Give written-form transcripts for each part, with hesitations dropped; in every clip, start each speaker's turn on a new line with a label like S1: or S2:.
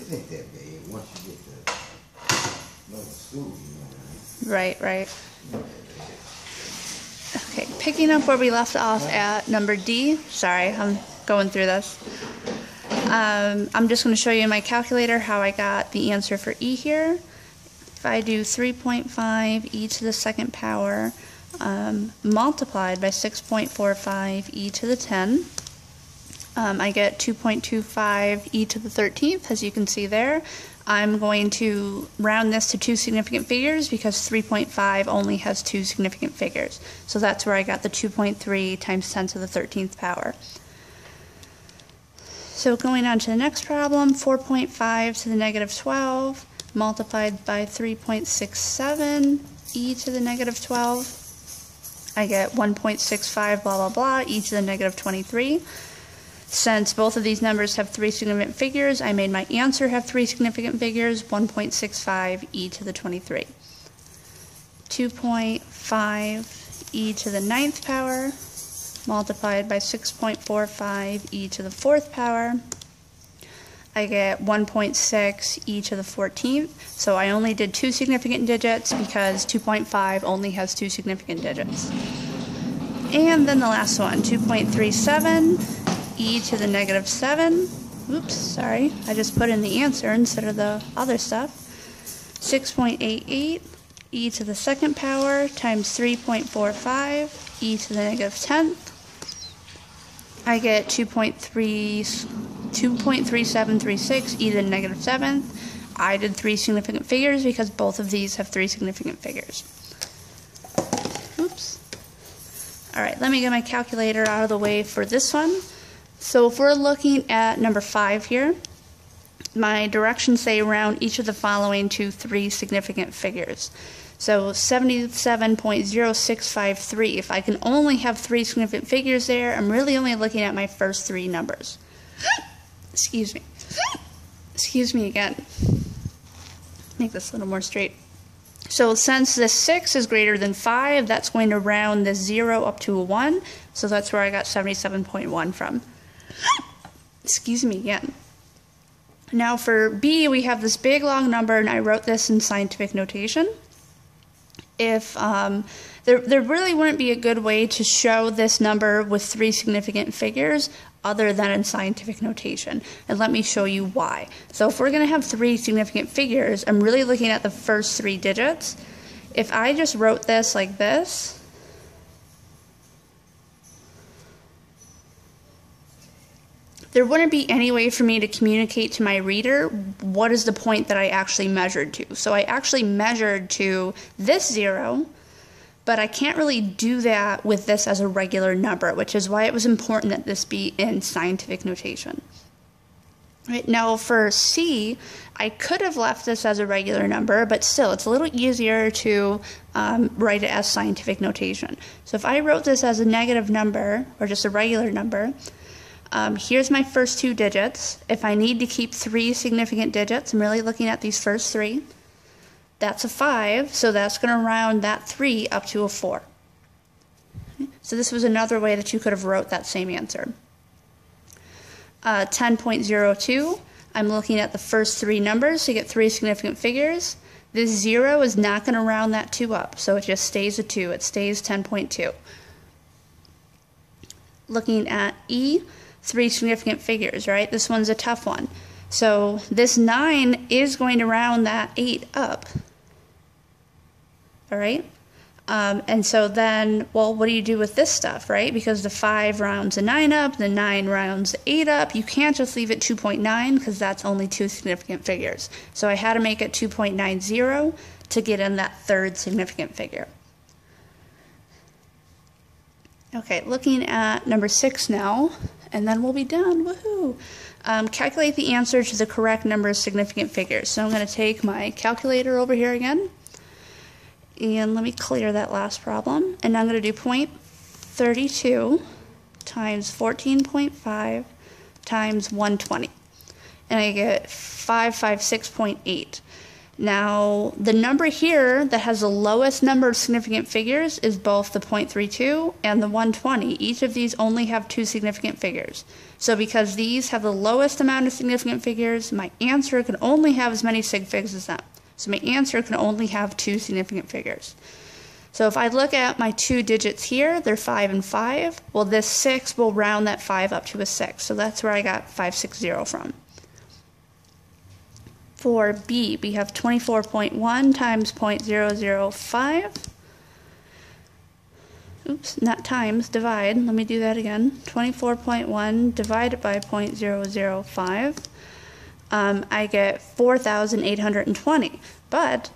S1: It ain't that bad. Once you get to middle school, you know what I mean?
S2: Right, right. Okay, picking up where we left off at number D. Sorry, I'm going through this. I'm just going to show you in my calculator how I got the answer for E here. If I do 3.5 e to the second power multiplied by 6.45 e to the 10, I get 2.25 e to the 13th, as you can see there. I'm going to round this to two significant figures because 3.5 only has two significant figures. So that's where I got the 2.3 times 10 to the 13th power. So going on to the next problem, 4.5 to the negative 12 multiplied by 3.67 e to the negative 12. I get 1.65 blah blah blah e to the negative 23. Since both of these numbers have three significant figures, I made my answer have three significant figures, 1.65 e to the 23. 2.5 e to the 9th power multiplied by 6.45 e to the 4th power. I get 1.6 e to the 14th. So I only did two significant digits because 2.5 only has two significant digits. And then the last one, 2.37 e to the negative 7. Oops, sorry. I just put in the answer instead of the other stuff. 6.88 e to the second power times 3.45 e to the negative 10th. I get 2.3736 e to the negative 7th. I did three significant figures because both of these have three significant figures. Oops. Alright, let me get my calculator out of the way for this one. So if we're looking at number 5 here, my directions say round each of the following to three significant figures. So 77.0653, if I can only have three significant figures there, I'm really only looking at my first three numbers. Excuse me. Excuse me again. Make this a little more straight. So since this 6 is greater than 5, that's going to round this 0 up to a 1. So that's where I got 77.1 from. Excuse me again. Now for B, we have this big long number, and I wrote this in scientific notation. If there really wouldn't be a good way to show this number with three significant figures other than in scientific notation. And let me show you why. So if we're going to have three significant figures, I'm really looking at the first three digits. If I just wrote this like this, there wouldn't be any way for me to communicate to my reader what is the point that I actually measured to. So I actually measured to this 0, but I can't really do that with this as a regular number, which is why it was important that this be in scientific notation. Right, now for C, I could have left this as a regular number, but still it's a little easier to write it as scientific notation. So if I wrote this as a negative number, or just a regular number, here's my first two digits. If I need to keep three significant digits, I'm really looking at these first three. That's a 5, so that's going to round that 3 up to a 4. So this was another way that you could have wrote that same answer. 10.02, I'm looking at the first three numbers to get three significant figures. This 0 is not going to round that 2 up, so it just stays a 2. It stays 10.2. Looking at E, three significant figures, right? This one's a tough one. So this 9 is going to round that 8 up. All right? And so then, well, what do you do with this stuff, right? Because the 5 rounds a 9 up, the 9 rounds the 8 up. You can't just leave it 2.9 because that's only two significant figures. So I had to make it 2.90 to get in that third significant figure. Okay, looking at number 6 now, and then we'll be done. Woohoo! Calculate the answer to the correct number of significant figures. So I'm going to take my calculator over here again, and let me clear that last problem. And I'm going to do 0.32 times 14.5 times 120. And I get 556.8. Now, the number here that has the lowest number of significant figures is both the 0.32 and the 120. Each of these only have 2 significant figures. So because these have the lowest amount of significant figures, my answer can only have as many sig figs as them. So my answer can only have 2 significant figures. So if I look at my 2 digits here, they're 5 and 5. Well, this 6 will round that 5 up to a 6. So that's where I got 560 from. For B, we have 24.1 times 0.005. Oops, not times, divide. Let me do that again. 24.1 divided by 0.005. I get 4,820. But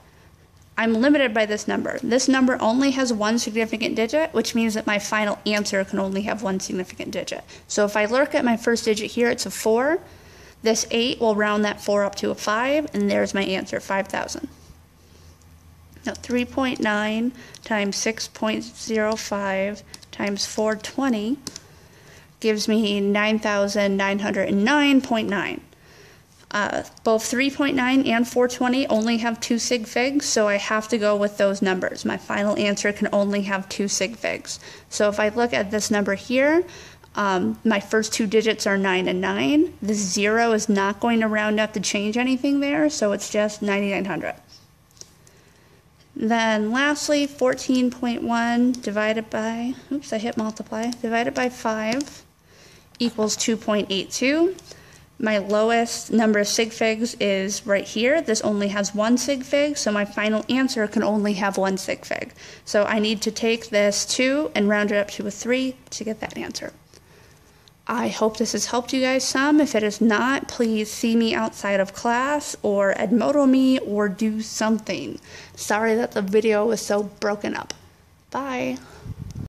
S2: I'm limited by this number. This number only has 1 significant digit, which means that my final answer can only have 1 significant digit. So if I look at my first digit here, it's a 4. This 8 will round that 4 up to a 5, and there's my answer, 5,000. Now 3.9 times 6.05 times 420 gives me 9,909.9. Both 3.9 and 420 only have 2 sig figs, so I have to go with those numbers. My final answer can only have 2 sig figs. So if I look at this number here, my first 2 digits are 9 and 9. This 0 is not going to round up to change anything there, so it's just 9,900. Then lastly, 14.1 divided by, oops, I hit multiply, divided by 5 equals 2.82. My lowest number of sig figs is right here. This only has 1 sig fig, so my final answer can only have 1 sig fig. So I need to take this 2 and round it up to a 3 to get that answer. I hope this has helped you guys some. If it has not, please see me outside of class or Edmodo me or do something. Sorry that the video was so broken up. Bye.